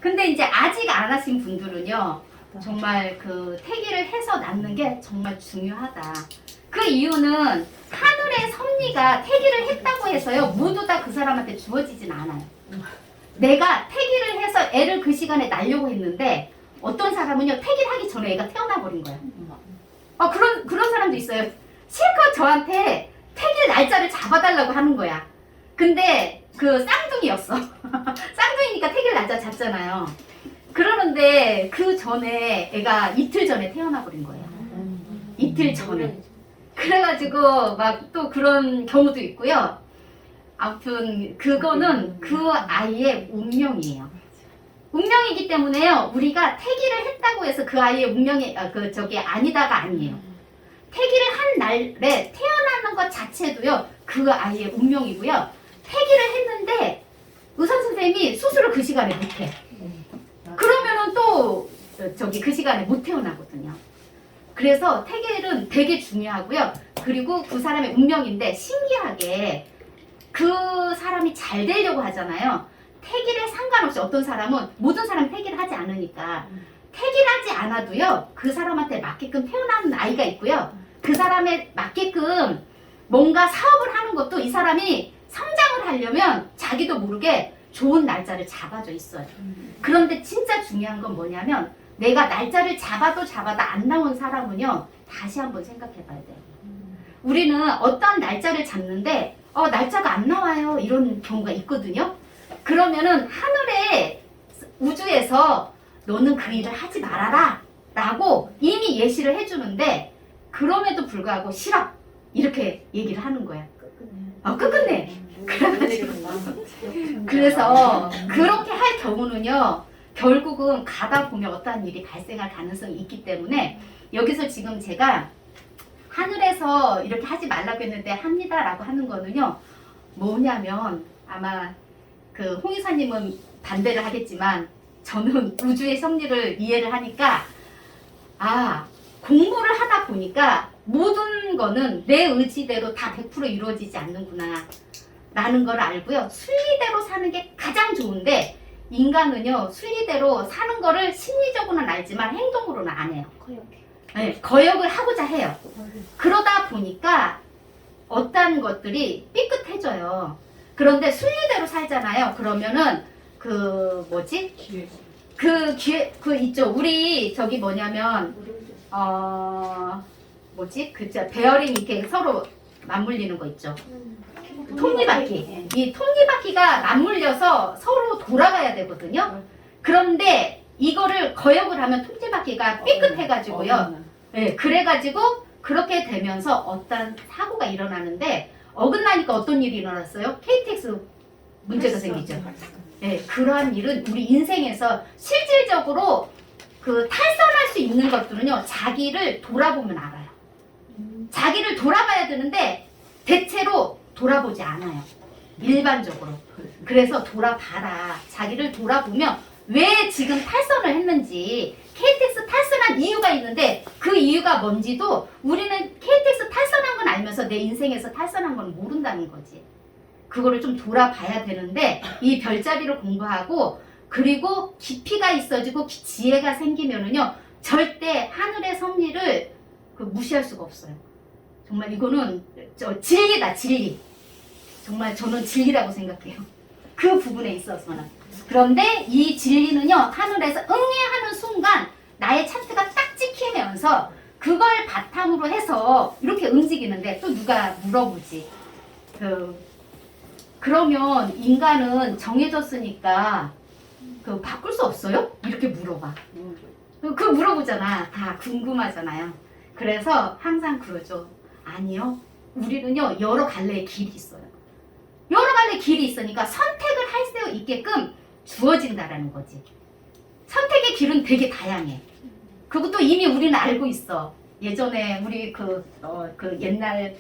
근데 이제 아직 안 하신 분들은요, 정말 그 태기를 해서 낳는 게 정말 중요하다. 그 이유는 하늘의 섭리가 태기를 했다고 해서요, 모두 다 그 사람한테 주어지진 않아요. 내가 태기를 해서 애를 그 시간에 낳으려고 했는데 어떤 사람은요, 태기를 하기 전에 애가 태어나 버린 거야. 그런 사람도 있어요. 실컷 저한테 태기 날짜를 잡아달라고 하는 거야. 근데 그 쌍둥이였어. 쌍둥이니까 태기 날짜 잡잖아요. 그러는데 그 전에 애가 이틀 전에 태어나 버린 거예요. 이틀 전에. 그래가지고 막 또 그런 경우도 있고요. 아무튼 그거는 그 아이의 운명이에요. 운명이기 때문에요. 우리가 태기를 했다고 해서 그 아이의 운명이 저게 아니다가 아니에요. 태기를 한 날에 태어나는 것 자체도요, 그 아이의 운명이고요. 태기를 했는데 의사 선생님이 수술을 그 시간에 못해. 그러면은 또 그 시간에 못 태어나거든요. 그래서 태기는 되게 중요하고요. 그리고 그 사람의 운명인데 신기하게 그 사람이 잘 되려고 하잖아요. 태기를 상관없이 어떤 사람은 모든 사람이 태기를 하지 않으니까 태기를 하지 않아도요, 그 사람한테 맞게끔 태어나는 아이가 있고요. 그 사람에 맞게끔 뭔가 사업을 하는 것도 이 사람이 성장을 하려면 자기도 모르게 좋은 날짜를 잡아져 있어요. 그런데 진짜 중요한 건 뭐냐면 내가 날짜를 잡아도 안 나온 사람은요, 다시 한번 생각해 봐야 돼요. 우리는 어떤 날짜를 잡는데 날짜가 안 나와요, 이런 경우가 있거든요. 그러면은 하늘에 우주에서 너는 그 일을 하지 말아라 라고 이미 예시를 해주는데 그럼에도 불구하고 싫어 이렇게 얘기를 하는 거야. 끝끝내. 그래서 그렇게 할 경우는요, 결국은 가다 보면 어떠한 일이 발생할 가능성이 있기 때문에 여기서 지금 제가 하늘에서 이렇게 하지 말라고 했는데 합니다 라고 하는 거는요, 뭐냐면 아마 그 홍의사님은 반대를 하겠지만 저는 우주의 섭리를 이해를 하니까 공부를 하다 보니까 모든 거는 내 의지대로 다 100% 이루어지지 않는구나 라는 걸 알고요. 순리대로 사는 게 가장 좋은데 인간은요, 순리대로 사는 거를 심리적으로는 알지만 행동으로는 안 해요. 네, 거역을 하고자 해요. 그러다 보니까 어떤 것들이 삐끗해져요. 그런데 순리대로 살잖아요. 그러면은 있죠. 우리 저기 뭐냐면 베어링 이렇게 서로 맞물리는 거 있죠. 톱니바퀴. 이 톱니바퀴가 맞물려서 서로 돌아가야 되거든요. 그런데 이거를 거역을 하면 톱니바퀴가 삐끗해가지고요. 네, 그래가지고 그렇게 되면서 어떤 사고가 일어나는데 어긋나니까 어떤 일이 일어났어요? KTX 문제가 생기죠. 네, 그러한 일은 우리 인생에서 실질적으로 탈선할 수 있는 것들은요, 자기를 돌아보면 알아요. 자기를 돌아봐야 되는데 대체로 돌아보지 않아요. 일반적으로. 그래서 돌아봐라. 자기를 돌아보면 왜 지금 탈선을 했는지, KTX 탈선한 이유가 있는데 그 이유가 뭔지도 우리는 KTX 탈선한 건 알면서 내 인생에서 탈선한 건 모른다는 거지. 그거를 좀 돌아봐야 되는데 이 별자리를 공부하고 그리고 깊이가 있어지고 지혜가 생기면은요, 절대 하늘의 섭리를 무시할 수가 없어요. 정말 이거는 진리다, 진리. 정말 저는 진리라고 생각해요. 그 부분에 있어서는. 그런데 이 진리는요, 하늘에서 응애하는 순간 나의 차트가 딱 찍히면서 그걸 바탕으로 해서 이렇게 움직이는데 또 누가 물어보지. 그러면 인간은 정해졌으니까 바꿀 수 없어요? 이렇게 물어봐. 물어보잖아. 다 궁금하잖아요. 그래서 항상 그러죠. 아니요. 우리는요, 여러 갈래의 길이 있어요. 여러 갈래의 길이 있으니까 선택을 할 수 있게끔 주어진다라는 거지. 선택의 길은 되게 다양해. 그것도 이미 우리는 알고 있어. 예전에 우리 옛날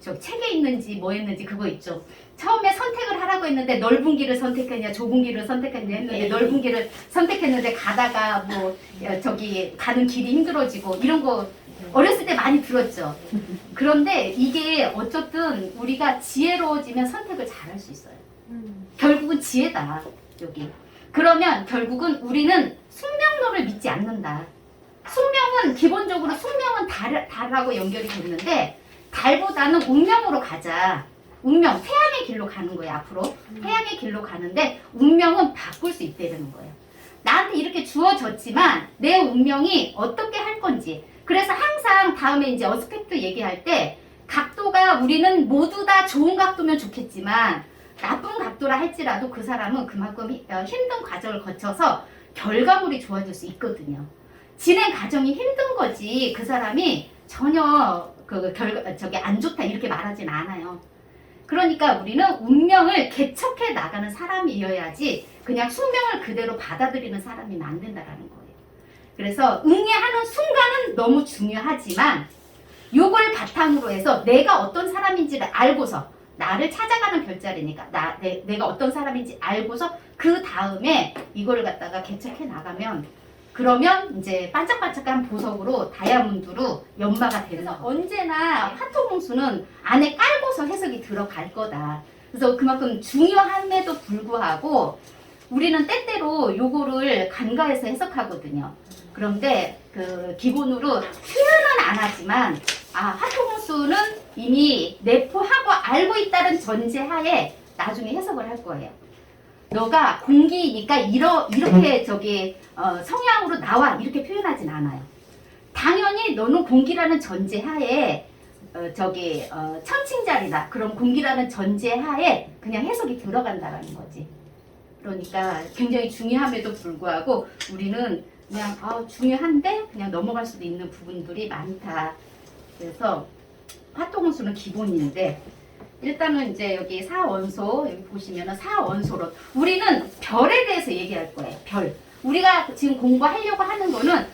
책에 있는지 뭐 했는지 그거 있죠. 처음에 선택을 하라고 했는데 넓은 길을 선택했냐 좁은 길을 선택했냐 했는데 넓은 길을 선택했는데 가다가 가는 길이 힘들어지고 이런 거 어렸을 때 많이 들었죠. 그런데 이게 어쨌든 우리가 지혜로워지면 선택을 잘할 수 있어요. 결국은 지혜다, 여기. 그러면 결국은 우리는 숙명론을 믿지 않는다. 숙명은 기본적으로 숙명은 달하고 연결이 됐는데 달보다는 운명으로 가자. 운명, 태양의 길로 가는 거예요. 앞으로 태양의 길로 가는데 운명은 바꿀 수 있다는 거예요. 나한테 이렇게 주어졌지만 내 운명이 어떻게 할 건지. 그래서 항상 다음에 이제 어스펙트 얘기할 때 각도가 우리는 모두 다 좋은 각도면 좋겠지만 나쁜 각도라 할지라도 그 사람은 그만큼 힘든 과정을 거쳐서 결과물이 좋아질 수 있거든요. 진행 과정이 힘든 거지 그 사람이 전혀 저게 안 좋다 이렇게 말하진 않아요. 그러니까 우리는 운명을 개척해 나가는 사람이어야지 그냥 숙명을 그대로 받아들이는 사람이면 안 된다라는 거예요. 그래서 응애하는 순간은 너무 중요하지만 요걸 바탕으로 해서 내가 어떤 사람인지를 알고서 나를 찾아가는 별자리니까 내가 어떤 사람인지 알고서 그 다음에 이거를 갖다가 개척해 나가면 그러면 이제 반짝반짝한 보석으로 다이아몬드로 연마가 되는 거예요. 언제나 화토공수는 안에 깔고서 해석이 들어갈 거다. 그래서 그만큼 중요함에도 불구하고 우리는 때때로 요거를 간과해서 해석하거든요. 그런데 그 기본으로 표현은 안 하지만 화토공수는 이미 내포하고 알고 있다는 전제하에 나중에 해석을 할 거예요. 너가 공기니까 이렇게 성향으로 나와 이렇게 표현하진 않아요. 당연히 너는 공기라는 전제하에 천칭자리다. 그럼 공기라는 전제하에 그냥 해석이 들어간다라는 거지. 그러니까 굉장히 중요함에도 불구하고 우리는 그냥 중요한데 그냥 넘어갈 수도 있는 부분들이 많다. 그래서 화토공수는 기본인데 일단은 이제 여기 사원소 여기 보시면은 사원소로 우리는 별에 대해서 얘기할 거예요. 별. 우리가 지금 공부하려고 하는 거는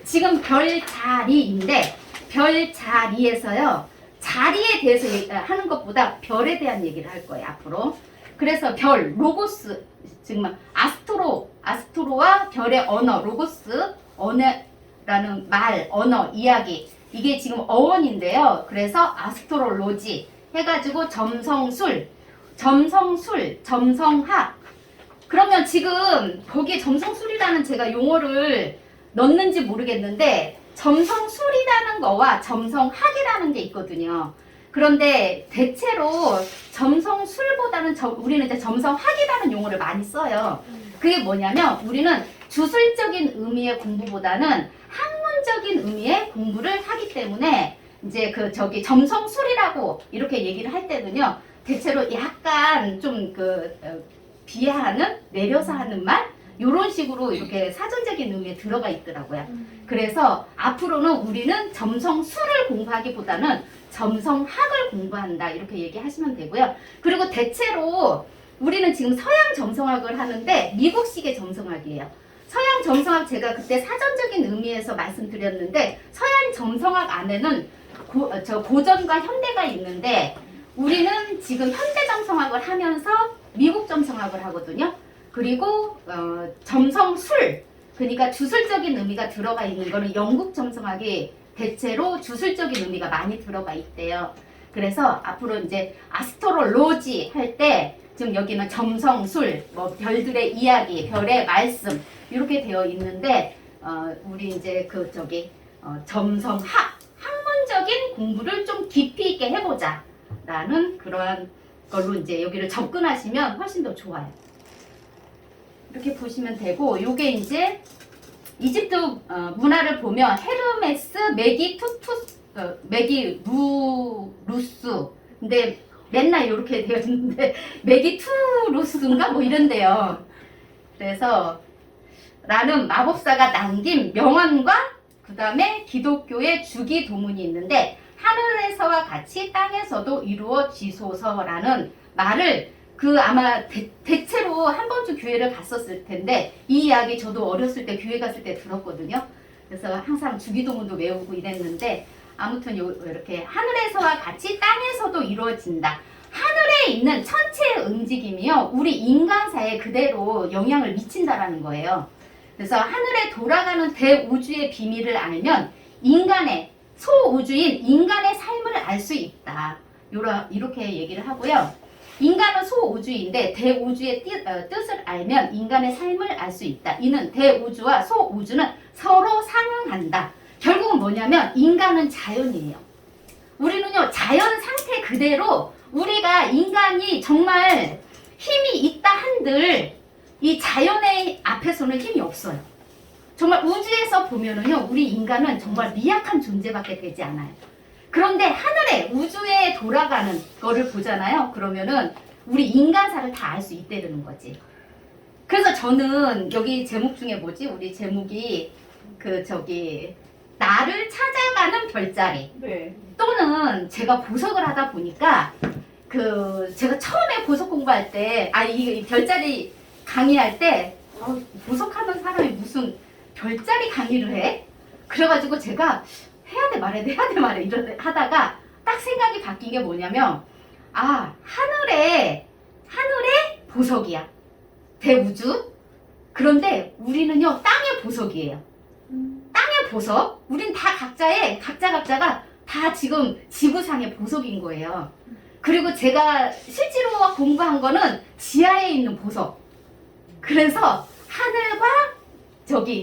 지금 별 자리인데 별 자리에서요. 자리에 대해서 하는 것보다 별에 대한 얘기를 할 거예요. 앞으로. 그래서 별, 로고스, 지금 아스트로와 별의 언어, 로고스, 언어라는 말, 언어, 이야기 이게 지금 어원인데요. 그래서 아스트롤로지 해가지고 점성술, 점성학. 그러면 지금 거기에 점성술이라는 제가 용어를 넣는지 모르겠는데 점성술이라는 거와 점성학이라는 게 있거든요. 그런데 대체로 점성술보다는 우리는 이제 점성학이라는 용어를 많이 써요. 그게 뭐냐면 우리는 주술적인 의미의 공부보다는 학문적인 의미의 공부를 하기 때문에 이제 점성술이라고 이렇게 얘기를 할 때는요. 대체로 약간 좀 비하하는 내려서 하는 말 이런 식으로 이렇게 사전적인 의미에 들어가 있더라고요. 그래서 앞으로는 우리는 점성술을 공부하기보다는 점성학을 공부한다 이렇게 얘기하시면 되고요. 그리고 대체로 우리는 지금 서양 점성학을 하는데 미국식의 점성학이에요. 서양 점성학 제가 그때 사전적인 의미에서 말씀드렸는데 서양 점성학 안에는 고전과 현대가 있는데 우리는 지금 현대 점성학을 하면서 미국 점성학을 하거든요. 그리고 점성술 그러니까 주술적인 의미가 들어가 있는 거는 영국 점성학이 대체로 주술적인 의미가 많이 들어가 있대요. 그래서 앞으로 이제 아스트롤로지 할 때 지금 여기는 점성술, 뭐 별들의 이야기, 별의 말씀 이렇게 되어 있는데 우리 이제 점성학 학문적인 공부를 좀 깊이 있게 해보자 라는 그러한 걸로 이제 여기를 접근하시면 훨씬 더 좋아요. 이렇게 보시면 되고 요게 이제 이집트 문화를 보면 헤르메스, 메기루스 근데 맨날 이렇게 되어 있는데 메기투루스인가 뭐 이런데요. 그래서 라는 마법사가 남긴 명언과 그 다음에 기독교의 주기도문이 있는데 하늘에서와 같이 땅에서도 이루어지소서라는 말을 아마 대체로 한 번쯤 교회를 갔었을 텐데 이 이야기 저도 어렸을 때 교회 갔을 때 들었거든요. 그래서 항상 주기도문도 외우고 이랬는데 아무튼 이렇게 하늘에서와 같이 땅에서도 이루어진다. 하늘에 있는 천체의 움직임이요. 우리 인간사에 그대로 영향을 미친다라는 거예요. 그래서 하늘에 돌아가는 대우주의 비밀을 알면 인간의 소우주인 인간의 삶을 알 수 있다. 이렇게 얘기를 하고요. 인간은 소우주인데 대우주의 뜻을 알면 인간의 삶을 알 수 있다. 이는 대우주와 소우주는 서로 상응한다. 결국은 뭐냐면 인간은 자연이에요. 우리는요 자연 상태 그대로 우리가 인간이 정말 힘이 있다 한들 이 자연의 앞에서는 힘이 없어요. 정말 우주에서 보면은요 우리 인간은 정말 미약한 존재밖에 되지 않아요. 그런데 하늘에 우주에 돌아가는 거를 보잖아요. 그러면은 우리 인간사를 다 알 수 있다는 거지. 그래서 저는 여기 제목 중에 뭐지? 우리 제목이 나를 찾아가는 별자리. 네. 또는 제가 보석을 하다 보니까 제가 처음에 보석 공부할 때 이 별자리 강의할 때 보석하는 사람이 무슨 별자리 강의를 해? 그래가지고 제가 해야 돼 말아야 돼 해야 돼 말아야 돼 하다가 딱 생각이 바뀐 게 뭐냐면 하늘에 보석이야. 대우주. 그런데 우리는요 땅의 보석이에요. 땅의 보석. 우린 다 각자가 다 지금 지구상의 보석인 거예요. 그리고 제가 실제로 공부한 거는 지하에 있는 보석. 그래서 하늘과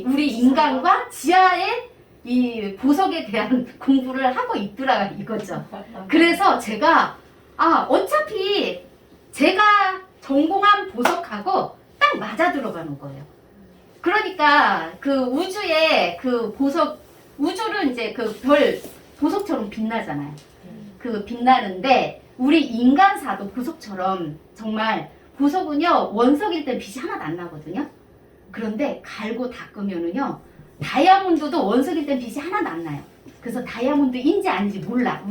우리 인간과 지하의 이 보석에 대한 공부를 하고 있더라 이거죠. 그래서 제가 어차피 제가 전공한 보석하고 딱 맞아 들어가는 거예요. 그러니까 그 우주의 그 보석, 우주는 이제 그 별 보석처럼 빛나잖아요. 그 빛나는데 우리 인간사도 보석처럼 정말 보석은요 원석일 때 빛이 하나도 안 나거든요. 그런데 갈고 닦으면은요 다이아몬드도 원석일 땐 빛이 하나도 안 나요. 그래서 다이아몬드인지 아닌지 몰라.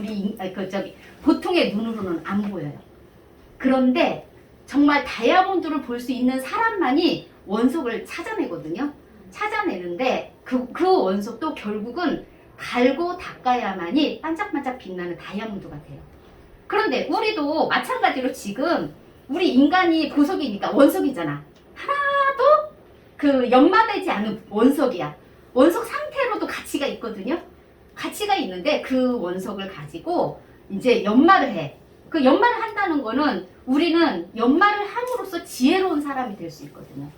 보통의 눈으로는 안 보여요. 그런데 정말 다이아몬드를 볼 수 있는 사람만이 원석을 찾아내거든요. 찾아내는데 그 원석도 결국은 갈고 닦아야만이 반짝반짝 빛나는 다이아몬드가 돼요. 그런데 우리도 마찬가지로 지금 우리 인간이 보석이니까 원석이잖아. 하나도 연마되지 않은 원석이야. 원석 상태로도 가치가 있거든요. 가치가 있는데 그 원석을 가지고 이제 연마를 해. 그 연마를 한다는 거는 우리는 연마를 함으로써 지혜로운 사람이 될 수 있거든요.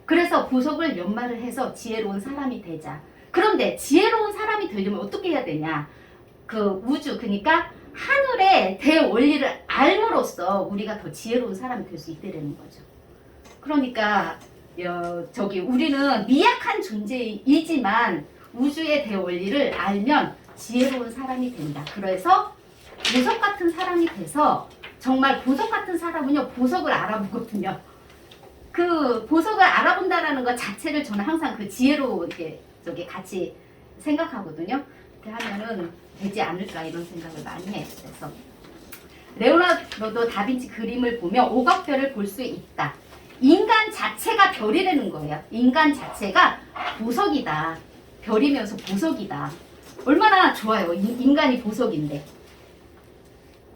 그래서 보석을 연마를 해서 지혜로운 사람이 되자. 그런데 지혜로운 사람이 되려면 어떻게 해야 되냐? 그러니까 하늘의 대원리를 알므로써 우리가 더 지혜로운 사람이 될 수 있다는 거죠. 그러니까 우리는 미약한 존재이지만 우주의 대원리를 알면 지혜로운 사람이 된다. 그래서 보석 같은 사람이 돼서 정말 보석 같은 사람은요 보석을 알아보거든요. 그 보석을 알아본다라는 것 자체를 저는 항상 그 지혜로 이렇게 같이 생각하거든요. 이렇게 하면은 되지 않을까 이런 생각을 많이 해. 그래서 레오나르도 다빈치 그림을 보며 오각별을 볼 수 있다. 인간 자체가 별이라는 거예요. 인간 자체가 보석이다. 별이면서 보석이다. 얼마나 좋아요. 인간이 보석인데.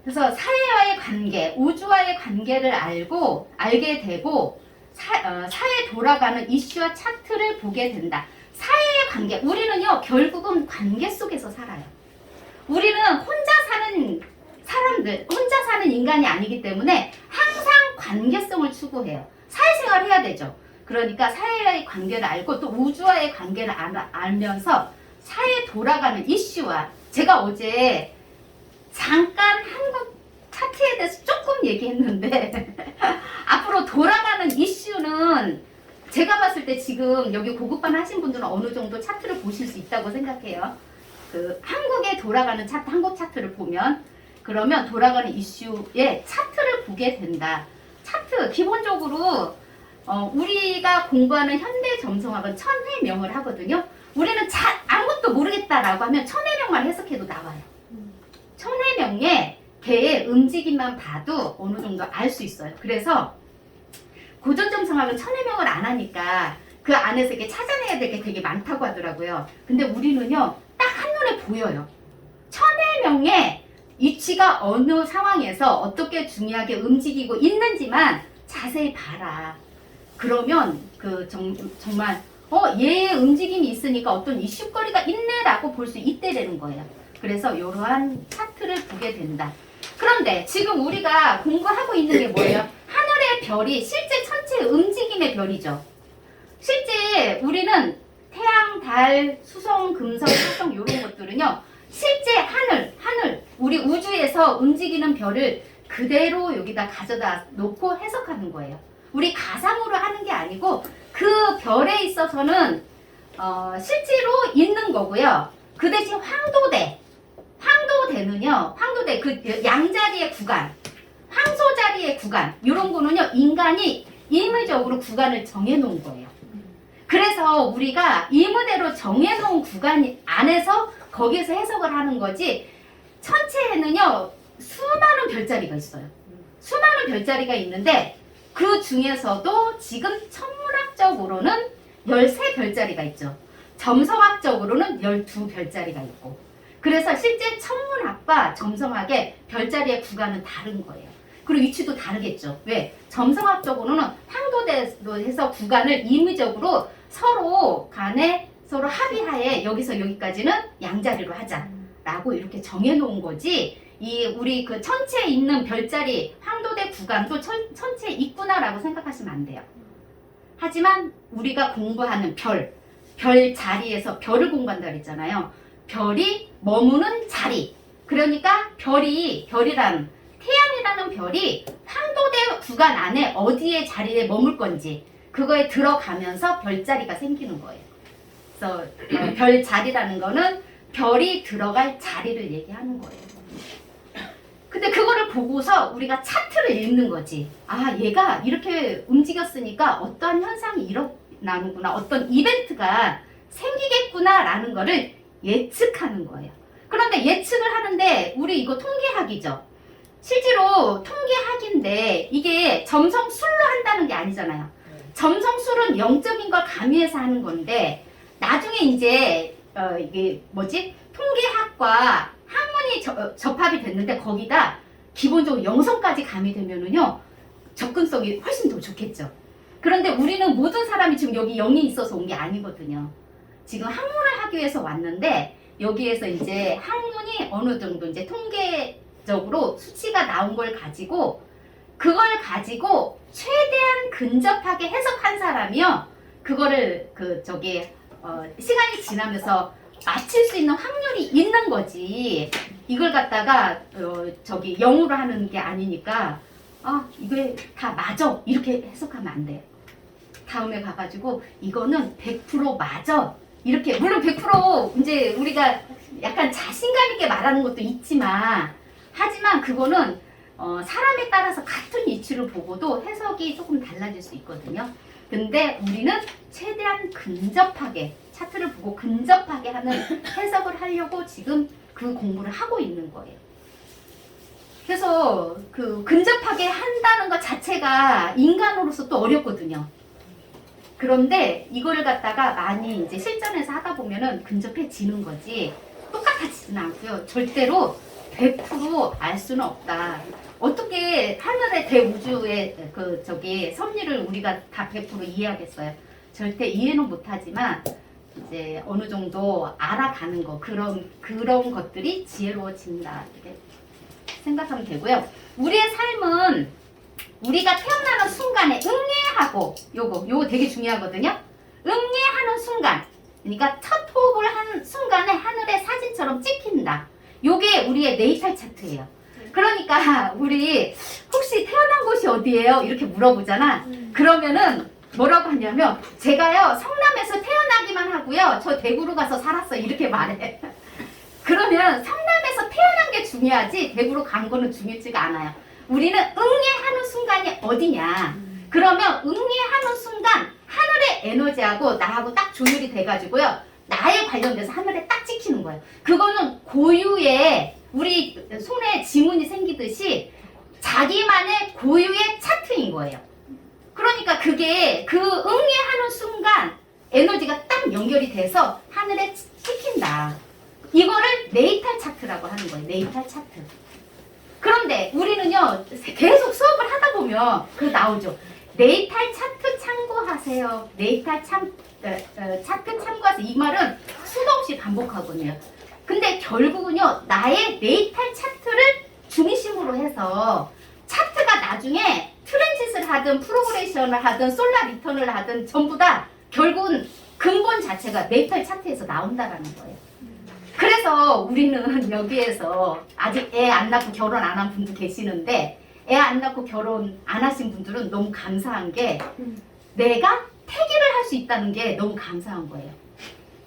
그래서 사회와의 관계, 우주와의 관계를 알게 되고 사회에 돌아가는 이슈와 차트를 보게 된다. 사회의 관계, 우리는요 결국은 관계 속에서 살아요. 우리는 혼자 사는 사람들, 혼자 사는 인간이 아니기 때문에 항상 관계성을 추구해요. 사회생활을 해야 되죠. 그러니까 사회와의 관계를 알고 또 우주와의 관계를 알면서 사회에 돌아가는 이슈와 제가 어제 잠깐 한국 차트에 대해서 조금 얘기했는데 앞으로 돌아가는 이슈는 제가 봤을 때 지금 여기 고급반 하신 분들은 어느 정도 차트를 보실 수 있다고 생각해요. 한국에 돌아가는 차트, 한국 차트를 보면 그러면 돌아가는 이슈의 차트를 보게 된다. 차트 기본적으로 우리가 공부하는 현대 점성학은 천해명을 하거든요. 우리는 아무것도 모르겠다라고 하면 천해명만 해석해도 나와요. 천해명의 개의 움직임만 봐도 어느 정도 알 수 있어요. 그래서 고전점성학은 천해명을 안 하니까 그 안에서 이렇게 찾아내야 될 게 되게 많다고 하더라고요. 근데 우리는요 딱 한눈에 보여요. 천해명의 위치가 어느 상황에서 어떻게 중요하게 움직이고 있는지만 자세히 봐라. 그러면 정말 얘의 움직임이 있으니까 어떤 이슈거리가 있네라고 볼 수 있대라는 거예요. 그래서 이러한 차트를 보게 된다. 그런데 지금 우리가 공부하고 있는 게 뭐예요? 하늘의 별이 실제 천체의 움직임의 별이죠. 실제 우리는 태양, 달, 수성, 금성, 토성 이런 것들은요. 실제 하늘, 우리 우주에서 움직이는 별을 그대로 여기다 가져다 놓고 해석하는 거예요. 우리 가상으로 하는 게 아니고 그 별에 있어서는 실제로 있는 거고요. 그 대신 황도대는요. 황도대 그 양자리의 구간, 황소자리의 구간 이런 거는요. 인간이 임의적으로 구간을 정해놓은 거예요. 그래서 우리가 임의대로 정해놓은 구간 안에서 거기에서 해석을 하는 거지 천체에는요. 수많은 별자리가 있어요. 수많은 별자리가 있는데 그 중에서도 지금 천문학적으로는 13별자리가 있죠. 점성학적으로는 12별자리가 있고 그래서 실제 천문학과 점성학의 별자리의 구간은 다른 거예요. 그리고 위치도 다르겠죠. 왜? 점성학적으로는 황도대로 해서 구간을 임의적으로 서로 간에 서로 합의하에 여기서 여기까지는 양자리로 하자라고 이렇게 정해놓은 거지 우리 그 천체에 있는 별자리 황도대 구간도 천체에 있구나라고 생각하시면 안 돼요. 하지만 우리가 공부하는 별 자리에서 별을 공부한다 그랬잖아요. 별이 머무는 자리. 그러니까 별이란 태양이라는 별이 황도대 구간 안에 어디에 자리에 머물 건지 그거에 들어가면서 별자리가 생기는 거예요. 그래서 별자리라는 거는 별이 들어갈 자리를 얘기하는 거예요. 근데 그거를 보고서 우리가 차트를 읽는 거지. 아, 얘가 이렇게 움직였으니까 어떠한 현상이 일어나는구나. 어떤 이벤트가 생기겠구나 라는 거를 예측하는 거예요. 그런데 예측을 하는데 우리 이거 통계학이죠. 실제로 통계학인데 이게 점성술로 한다는 게 아니잖아요. 점성술은 영적인 걸 가미해서 하는 건데 나중에 이제 이게 뭐지? 통계학과 학문이 접합이 됐는데 거기다 기본적으로 영성까지 가미되면은요 접근성이 훨씬 더 좋겠죠. 그런데 우리는 모든 사람이 지금 여기 영이 있어서 온 게 아니거든요. 지금 학문을 하기 위해서 왔는데 여기에서 이제 학문이 어느 정도 이제 통계적으로 수치가 나온 걸 가지고 그걸 가지고 최대한 근접하게 해석한 사람이요. 그거를 시간이 지나면서 맞힐 수 있는 확률이 있는 거지. 이걸 갖다가 영으로 하는 게 아니니까 이게 다 맞아 이렇게 해석하면 안 돼요. 다음에 가가지고 이거는 100% 맞아 이렇게 물론 100% 이제 우리가 약간 자신감 있게 말하는 것도 있지만 하지만 그거는 사람에 따라서 같은 이치를 보고도 해석이 조금 달라질 수 있거든요. 근데 우리는 최대한 근접하게 차트를 보고 근접하게 하는 해석을 하려고 지금 그 공부를 하고 있는 거예요. 그래서 그 근접하게 한다는 것 자체가 인간으로서 또 어렵거든요. 그런데 이거를 갖다가 많이 이제 실전에서 하다 보면은 근접해지는 거지 똑같아지지는 않고요. 절대로 100% 알 수는 없다. 어떻게 하늘의 대우주의 섭리를 우리가 다 100% 이해하겠어요? 절대 이해는 못하지만 이제 어느 정도 알아가는 거 그런 것들이 지혜로워진다 이렇게 생각하면 되고요. 우리의 삶은 우리가 태어나는 순간에 응애하고 요거 되게 중요하거든요. 응애하는 순간 그러니까 첫 호흡을 하는 순간에 하늘의 사진처럼 찍힌다. 요게 우리의 네이탈 차트예요. 그러니까 우리 혹시 태어난 곳이 어디예요? 이렇게 물어보잖아. 그러면은 뭐라고 하냐면 제가요 성남에서 태어나기만 하고요 저 대구로 가서 살았어요 이렇게 말해. 그러면 성남에서 태어난 게 중요하지 대구로 간 거는 중요하지가 않아요. 우리는 응애하는 순간이 어디냐. 그러면 응애하는 순간 하늘의 에너지하고 나하고 딱 조율이 돼가지고요 나에 관련돼서 하늘에 딱 찍히는 거예요. 그거는 고유의 우리 손에 지문이 생기듯이 자기만의 고유의 차트인 거예요. 그러니까 그게 그 응애하는 순간 에너지가 딱 연결이 돼서 하늘에 찍힌다. 이거를 네이탈 차트라고 하는 거예요. 네이탈 차트. 그런데 우리는요 계속 수업을 하다 보면 그 나오죠. 네이탈 차트 참고하세요. 네이탈 차트 참고하세요. 이 말은 수도 없이 반복하거든요. 근데 결국은요 나의 네이탈 차트를 중심으로 해서 차트가 나중에 트랜짓을 하든 프로그레션을 하든 솔라 리턴을 하든 전부 다 결국은 근본 자체가 네이탈 차트에서 나온다라는 거예요. 그래서 우리는 여기에서 아직 애 안 낳고 결혼 안 한 분도 계시는데 애 안 낳고 결혼 안 하신 분들은 너무 감사한 게 내가 태기를 할 수 있다는 게 너무 감사한 거예요.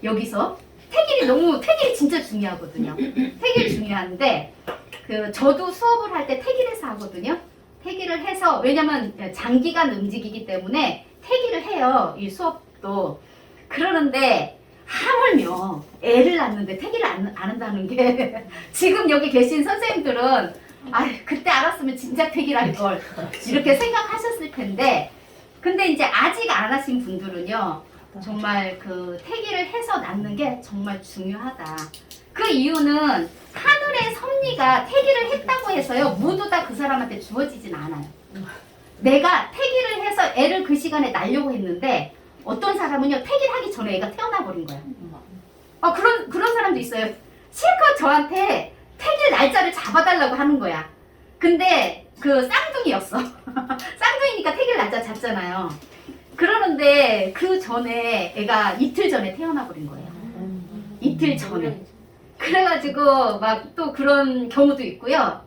여기서 태길이 진짜 중요하거든요. 태길 중요한데 저도 수업을 할 때 태기를 해서 하거든요. 태기를 해서 왜냐면 장기간 움직이기 때문에 태기를 해요. 이 수업도. 그러는데 하물며 애를 낳는데 태기를 안 한다는 게 지금 여기 계신 선생님들은 그때 알았으면 진짜 태기를 할 걸 이렇게 생각하셨을 텐데 근데 이제 아직 안 하신 분들은요 정말 태기를 해서 낳는 게 정말 중요하다. 그 이유는 하늘의 섭리가 태기를 했다고 해서요 모두 다 그 사람한테 주어지진 않아요. 내가 태기를 해서 애를 그 시간에 낳으려고 했는데 어떤 사람은요 태기를 하기 전에 애가 태어나 버린 거예요. 그런 사람도 있어요. 실컷 저한테 태길 날짜를 잡아달라고 하는 거야. 근데 쌍둥이였어. 쌍둥이니까 태길 날짜 잡잖아요. 그러는데 그 전에 애가 이틀 전에 태어나 버린 거예요. 이틀 전에. 그래가지고 막 또 그런 경우도 있고요.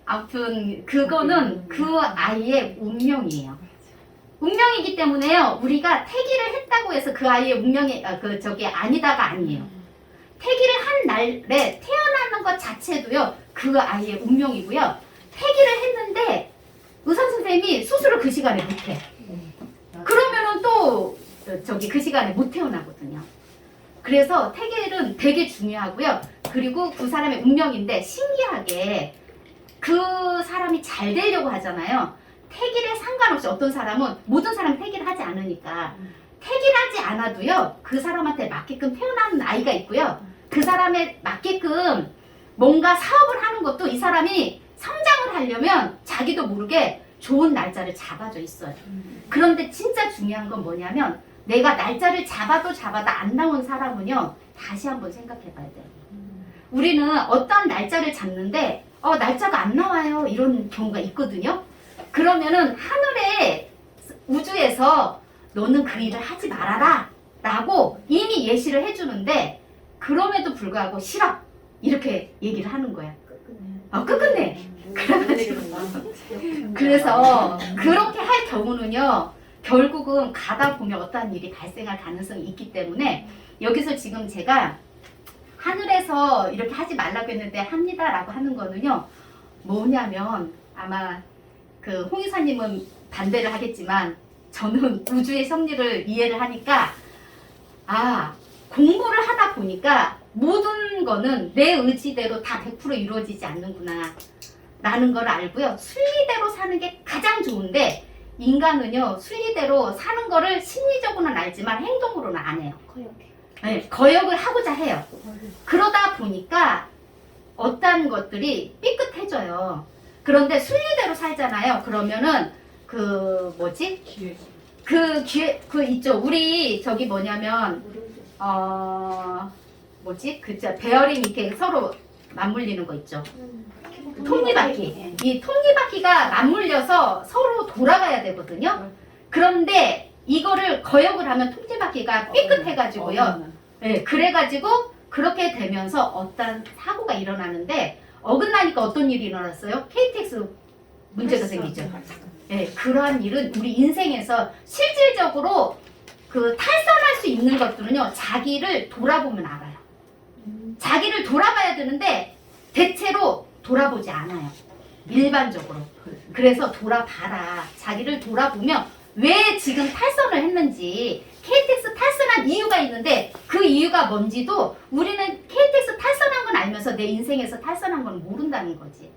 아무튼 그거는 그 아이의 운명이에요. 운명이기 때문에요. 우리가 태기를 했다고 해서 그 아이의 운명이 아니다가 아니에요. 태기를 한 날에 태어나는 것 자체도요. 그 아이의 운명이고요. 태기를 했는데 의사 선생님이 수술을 그 시간에 못해. 그러면은 또 그 시간에 못 태어나거든요. 그래서 태기는 되게 중요하고요. 그리고 그 사람의 운명인데 신기하게 그 사람이 잘 되려고 하잖아요. 태기에 상관없이 어떤 사람은 모든 사람이 태기를 하지 않으니까 태기를 하지 않아도요. 그 사람한테 맞게끔 태어나는 아이가 있고요. 그 사람에 맞게끔 뭔가 사업을 하는 것도 이 사람이 성장을 하려면 자기도 모르게 좋은 날짜를 잡아져 있어요. 그런데 진짜 중요한 건 뭐냐면 내가 날짜를 잡아도 안 나온 사람은요. 다시 한번 생각해 봐야 돼요. 우리는 어떤 날짜를 잡는데 날짜가 안 나와요. 이런 경우가 있거든요. 그러면은 하늘에 우주에서 너는 그 일을 하지 말아라 라고 이미 예시를 해주는데 그럼에도 불구하고 싫어 이렇게 얘기를 하는 거야. 끝끝내. 그래서 그렇게 할 경우는요 결국은 가다 보면 어떠한 일이 발생할 가능성이 있기 때문에 여기서 지금 제가 하늘에서 이렇게 하지 말라고 했는데 합니다 라고 하는 거는요 뭐냐면 아마 홍 이사님은 반대를 하겠지만 저는 우주의 섭리를 이해를 하니까 공부를 하다 보니까 모든 거는 내 의지대로 다 100% 이루어지지 않는구나 라는 걸 알고요. 순리대로 사는 게 가장 좋은데 인간은요 순리대로 사는 거를 심리적으로는 알지만 행동으로는 안 해요. 거역을 하고자 해요. 그러다 보니까 어떤 것들이 삐끗해져요. 그런데 순리대로 살잖아요. 그러면은 있죠. 우리 뭐냐면 베어링 이렇게 서로 맞물리는 거 있죠. 톱니바퀴. 이 톱니바퀴가 맞물려서 서로 돌아가야 되거든요. 그런데 이거를 거역을 하면 톱니바퀴가 삐끗해가지고요. 그래가지고 그렇게 되면서 어떤 사고가 일어나는데 어긋나니까 어떤 일이 일어났어요? KTX 문제가 생기죠. 그러한 일은 우리 인생에서 실질적으로 탈선할 수 있는 것들은요 자기를 돌아보면 알아요. 자기를 돌아봐야 되는데 대체로 돌아보지 않아요. 일반적으로. 그래서 돌아봐라. 자기를 돌아보면 왜 지금 탈선을 했는지 KTX 탈선한 이유가 있는데 그 이유가 뭔지도 우리는 KTX 탈선한 건 알면서 내 인생에서 탈선한 건 모른다는 거지.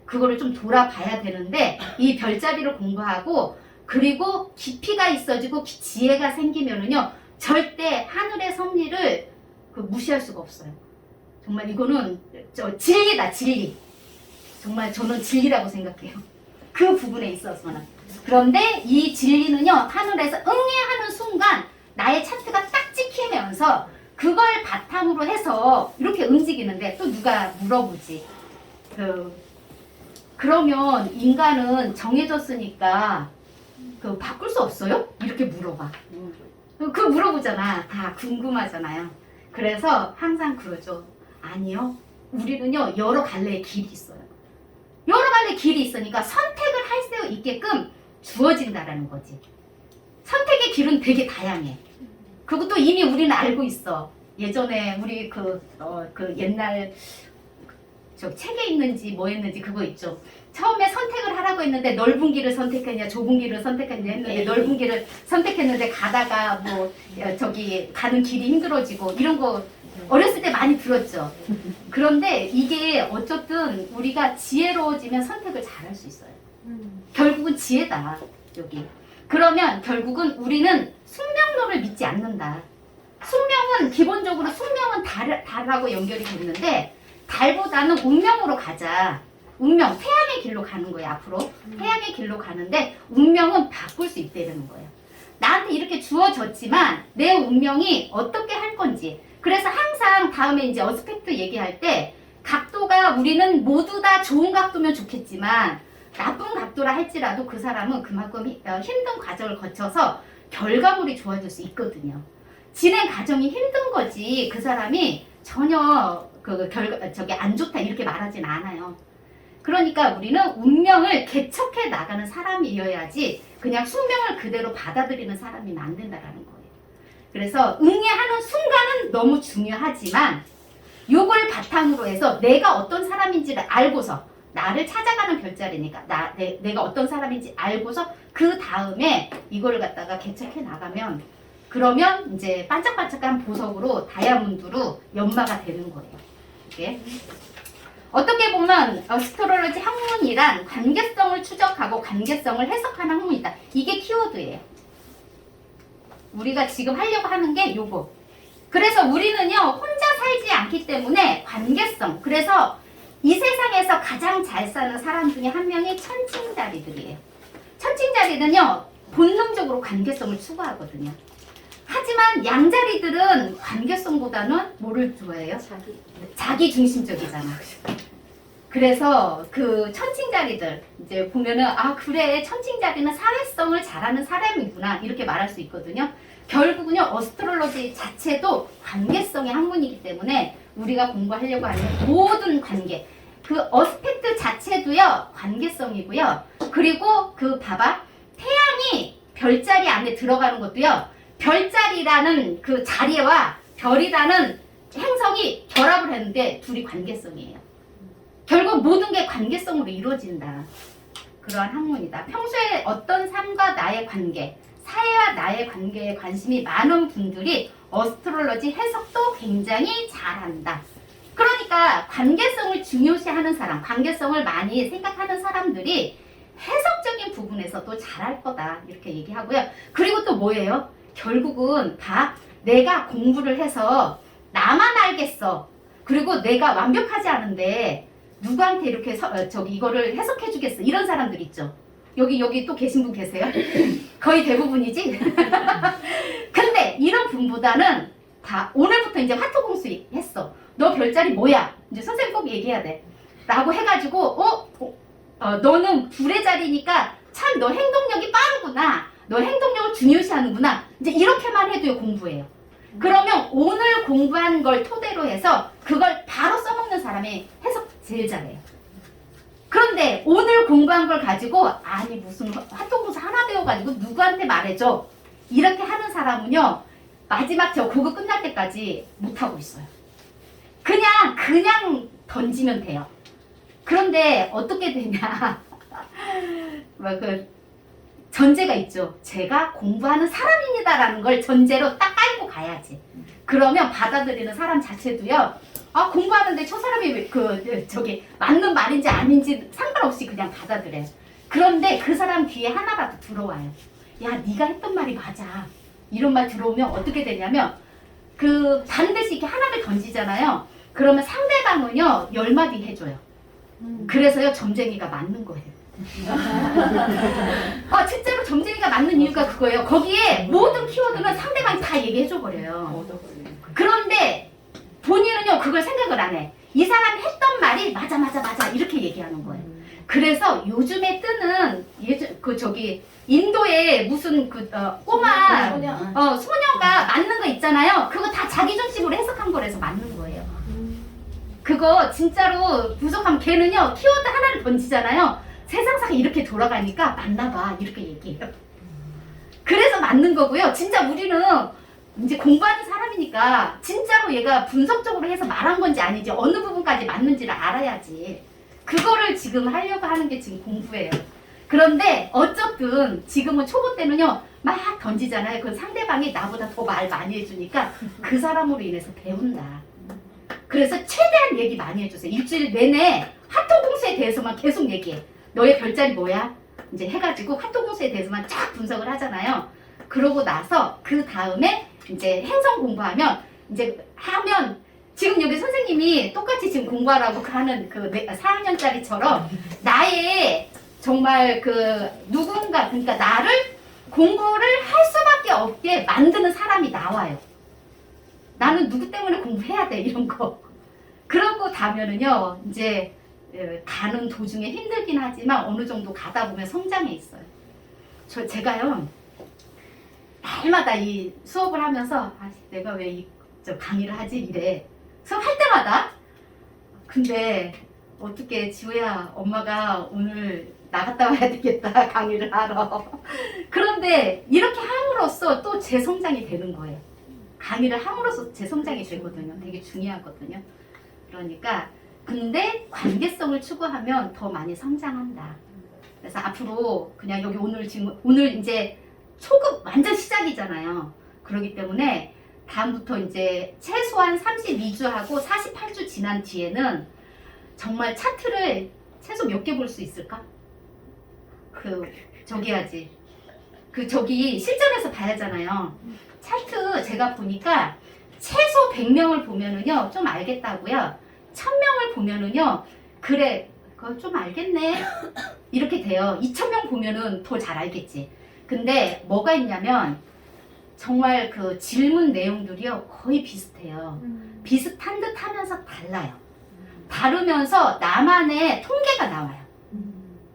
그거를 좀 돌아봐야 되는데 이 별자리를 공부하고 그리고 깊이가 있어지고 지혜가 생기면은요 절대 하늘의 섭리를 무시할 수가 없어요. 정말 이거는 진리다 진리. 정말 저는 진리라고 생각해요. 그 부분에 있어서는. 그런데 이 진리는요 하늘에서 응애하는 순간 나의 차트가 딱 찍히면서 그걸 바탕으로 해서 이렇게 움직이는데 또 누가 물어보지. 그러면 인간은 정해졌으니까 그 바꿀 수 없어요? 이렇게 물어봐. 그 물어보잖아. 다 궁금하잖아요. 그래서 항상 그러죠. 아니요. 우리는요, 여러 갈래의 길이 있어요. 여러 갈래의 길이 있으니까 선택을 할 수 있게끔 주어진다라는 거지. 선택의 길은 되게 다양해. 그것도 이미 우리는 알고 있어. 예전에 우리 그 옛날 저 책에 있는지 뭐 했는지 그거 있죠. 처음에 선택을 하라고 했는데 넓은 길을 선택했냐 좁은 길을 선택했냐 했는데 넓은 길을 선택했는데 가다가 뭐 저기 가는 길이 힘들어지고 이런 거 어렸을 때 많이 들었죠. 그런데 이게 어쨌든 우리가 지혜로워지면 선택을 잘할 수 있어요. 결국은 지혜다 여기. 그러면 결국은 우리는 숙명론을 믿지 않는다. 숙명은 기본적으로 숙명은 달하고 연결이 됐는데 달보다는 운명으로 가자. 운명, 태양의 길로 가는 거예요, 앞으로. 태양의 길로 가는데 운명은 바꿀 수 있다는 거예요. 나한테 이렇게 주어졌지만 내 운명이 어떻게 할 건지. 그래서 항상 다음에 이제 어스펙트 얘기할 때 각도가 우리는 모두 다 좋은 각도면 좋겠지만 나쁜 각도라 할지라도 그 사람은 그만큼 힘든 과정을 거쳐서 결과물이 좋아질 수 있거든요. 진행 과정이 힘든 거지 그 사람이 전혀 저기 안 좋다 이렇게 말하진 않아요. 그러니까 우리는 운명을 개척해 나가는 사람이어야지 그냥 숙명을 그대로 받아들이는 사람이면 안 된다라는 거예요. 그래서 응애하는 순간은 너무 중요하지만 요걸 바탕으로 해서 내가 어떤 사람인지를 알고서 나를 찾아가는 별자리니까 내가 어떤 사람인지 알고서 그 다음에 이거를 갖다가 개척해 나가면 그러면 이제 반짝반짝한 보석으로 다이아몬드로 연마가 되는 거예요. 이게 어떻게 보면 어스트롤로지 학문이란 관계성을 추적하고 관계성을 해석하는 학문이다. 이게 키워드예요. 우리가 지금 하려고 하는 게 요거. 그래서 우리는요 혼자 살지 않기 때문에 관계성. 그래서 이 세상에서 가장 잘 사는 사람 중에 한 명이 천칭자리들이에요. 천칭자리는요 본능적으로 관계성을 추구하거든요. 하지만 양자리들은 관계성보다는 뭐를 좋아해요? 자기 중심적이잖아. 그래서 그 천칭자리들 이제 보면은 아 그래 천칭자리는 사회성을 잘하는 사람이구나 이렇게 말할 수 있거든요. 결국은요 어스트롤로지 자체도 관계성의 학문이기 때문에 우리가 공부하려고 하는 모든 관계 그 어스펙트 자체도요 관계성이고요. 그리고 그 봐봐 태양이 별자리 안에 들어가는 것도요 별자리라는 그 자리와 별이라는 행성이 결합을 했는데 둘이 관계성이에요. 결국 모든 게 관계성으로 이루어진다. 그러한 학문이다. 평소에 어떤 삶과 나의 관계, 사회와 나의 관계에 관심이 많은 분들이 어스트롤로지 해석도 굉장히 잘한다. 그러니까 관계성을 중요시하는 사람, 관계성을 많이 생각하는 사람들이 해석적인 부분에서도 잘할 거다. 이렇게 얘기하고요. 그리고 또 뭐예요? 결국은 다 내가 공부를 해서 나만 알겠어. 그리고 내가 완벽하지 않은데 누구한테 이렇게 이거를 해석해 주겠어. 이런 사람들 있죠. 여기 또 계신 분 계세요? 거의 대부분이지? 근데 이런 분보다는 다 오늘부터 이제 화토공수 했어. 너 별자리 뭐야? 이제 선생님 꼭 얘기해야 돼. 라고 해가지고 너는 불의 자리니까 참 너 행동력이 빠르구나. 너 행동력을 중요시하는구나. 이제 이렇게만 해도요 공부예요. 그러면 오늘 공부한 걸 토대로 해서 그걸 바로 써먹는 사람이 해석 제일 잘해요. 그런데 오늘 공부한 걸 가지고 아니 무슨 화토공수 하나 배워가지고 누구한테 말해줘. 이렇게 하는 사람은요 마지막 그거 끝날 때까지 못하고 있어요. 그냥 던지면 돼요. 그런데 어떻게 되냐 전제가 있죠. 제가 공부하는 사람입니다라는 걸 전제로 딱 깔고 가야지. 그러면 받아들이는 사람 자체도요. 아 공부하는데 저 사람이 맞는 말인지 아닌지 상관없이 그냥 받아들여요. 그런데 그 사람 뒤에 하나라도 들어와요. 야 네가 했던 말이 맞아. 이런 말 들어오면 어떻게 되냐면 반드시 이렇게 하나를 던지잖아요. 그러면 상대방은요 10마디 해줘요. 그래서요 점쟁이가 맞는 거예요. 실제로 점쟁이가 맞는 이유가 그거예요. 거기에 모든 키워드는 상대방이 다 얘기해줘 버려요. 그런데 본인은요 그걸 생각을 안 해. 이 사람이 했던 말이 맞아 이렇게 얘기하는 거예요. 그래서 요즘에 뜨는 인도에 무슨 꼬마 소녀가 맞는 거 있잖아요. 그거 다 자기 중심으로 해석한 거라서 맞는 거예요. 그거 진짜로 분석하면 걔는요 키워드 하나를 던지잖아요. 세상사가 이렇게 돌아가니까 맞나 봐 이렇게 얘기해요. 그래서 맞는 거고요. 진짜 우리는 이제 공부하는 사람이니까 진짜로 얘가 분석적으로 해서 말한 건지 아닌지 어느 부분까지 맞는지를 알아야지. 그거를 지금 하려고 하는 게 지금 공부예요. 그런데 어쨌든 지금은 초보 때는요 막 던지잖아요. 그 상대방이 나보다 더 말 많이 해주니까 그 사람으로 인해서 배운다. 그래서 최대한 얘기 많이 해주세요. 일주일 내내 핫토 공수에 대해서만 계속 얘기해. 너의 별자리 뭐야? 이제 해가지고 핫토 공수에 대해서만 쫙 분석을 하잖아요. 그러고 나서 그 다음에 이제 행성 공부하면 이제 하면 지금 여기 선생님이 똑같이 지금 공부하라고 하는 그 4학년짜리처럼 나의 정말 그 누군가 그러니까 나를 공부를 할 수밖에 없게 만드는 사람이 나와요. 나는 누구 때문에 공부해야 돼 이런 거. 그러고 가면은요 이제 가는 도중에 힘들긴 하지만 어느 정도 가다 보면 성장해 있어요. 제가요 날마다 이 수업을 하면서 내가 왜 저 강의를 하지 이래 수업할 때마다. 근데 어떻게 지우야 엄마가 오늘 나갔다 와야 되겠다 강의를 하러. 그런데 이렇게 함으로써 또 제 성장이 되는 거예요. 강의를 함으로써 제 성장이 되거든요. 되게 중요하거든요. 그러니까 근데 관계성을 추구하면 더 많이 성장한다. 그래서 앞으로 그냥 여기 오늘 이제 초급 완전 시작이잖아요. 그렇기 때문에 다음부터 이제 최소한 32주 하고 48주 지난 뒤에는 정말 차트를 최소 몇 개 볼 수 있을까? 저기 실전에서 봐야잖아요. 차트 제가 보니까 최소 100명을 보면은요 좀 알겠다고요. 1000명을 보면은요 그래 그거 좀 알겠네 이렇게 돼요. 2000명 보면은 더 잘 알겠지. 근데 뭐가 있냐면 정말 그 질문 내용들이요 거의 비슷해요. 비슷한 듯 하면서 달라요. 다르면서 나만의 통계가 나와요.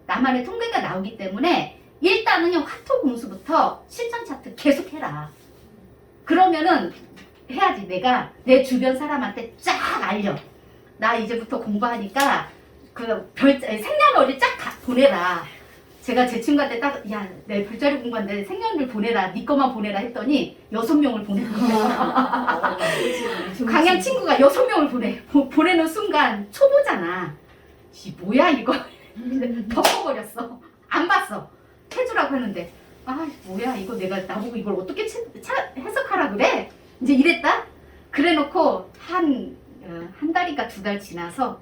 나만의 통계가 나오기 때문에 일단은요 핫토 공수부터 실전 차트 계속 해라. 그러면은 해야지. 내가 내 주변 사람한테 쫙 알려. 나 이제부터 공부하니까 그 생년월일 쫙 보내라. 제가 제 친구한테 딱 야 내 별자리 공부하는데 생년을 보내라. 네 거만 보내라 했더니 6명을 보낸 거야. 강양 친구가 6명을 보내는 순간 초보잖아. 이 뭐야 이거. 덮어버렸어. 안 봤어. 해주라고 하는데 뭐야 이거 내가 나보고 이걸 어떻게 해석하라 그래? 이제 이랬다. 그래놓고 한 달인가 2달 지나서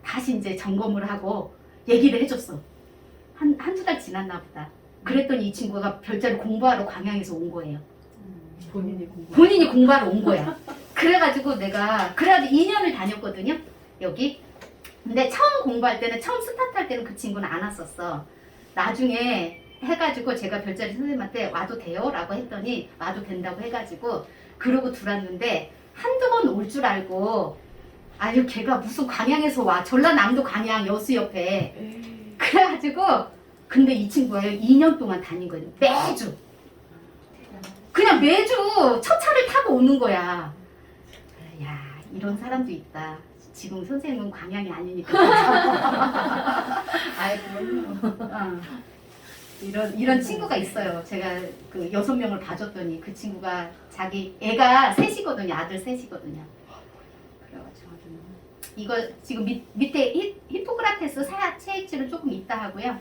다시 이제 점검을 하고 얘기를 해줬어. 한두 달 지났나 보다. 그랬더니 이 친구가 별자리 공부하러 광양에서 온 거예요. 본인이 공부하러 온 거야. 그래가지고 내가 그래가지고 2년을 다녔거든요. 여기. 근데 처음 공부할 때는 처음 스타트할 때는 그 친구는 안 왔었어. 나중에 해가지고 제가 별자리 선생님한테 와도 돼요? 라고 했더니 와도 된다고 해가지고 그러고 들어왔는데 한두 번 올 줄 알고 아유 걔가 무슨 광양에서 와. 전라남도 광양 여수 옆에. 그래가지고 근데 이 친구가 2년 동안 다닌 거예요. 매주. 그냥 매주 첫 차를 타고 오는 거야. 야 이런 사람도 있다. 지금 선생님은 광양이 아니니까. 아이 그럼요. 이런 친구가 있어요. 제가 그 6명을 봐줬더니 그 친구가 자기 애가 셋이거든요. 아들 셋이거든요. 그래가지고 이거 지금 밑에 히포크라테스 체액질은 조금 있다 하고요.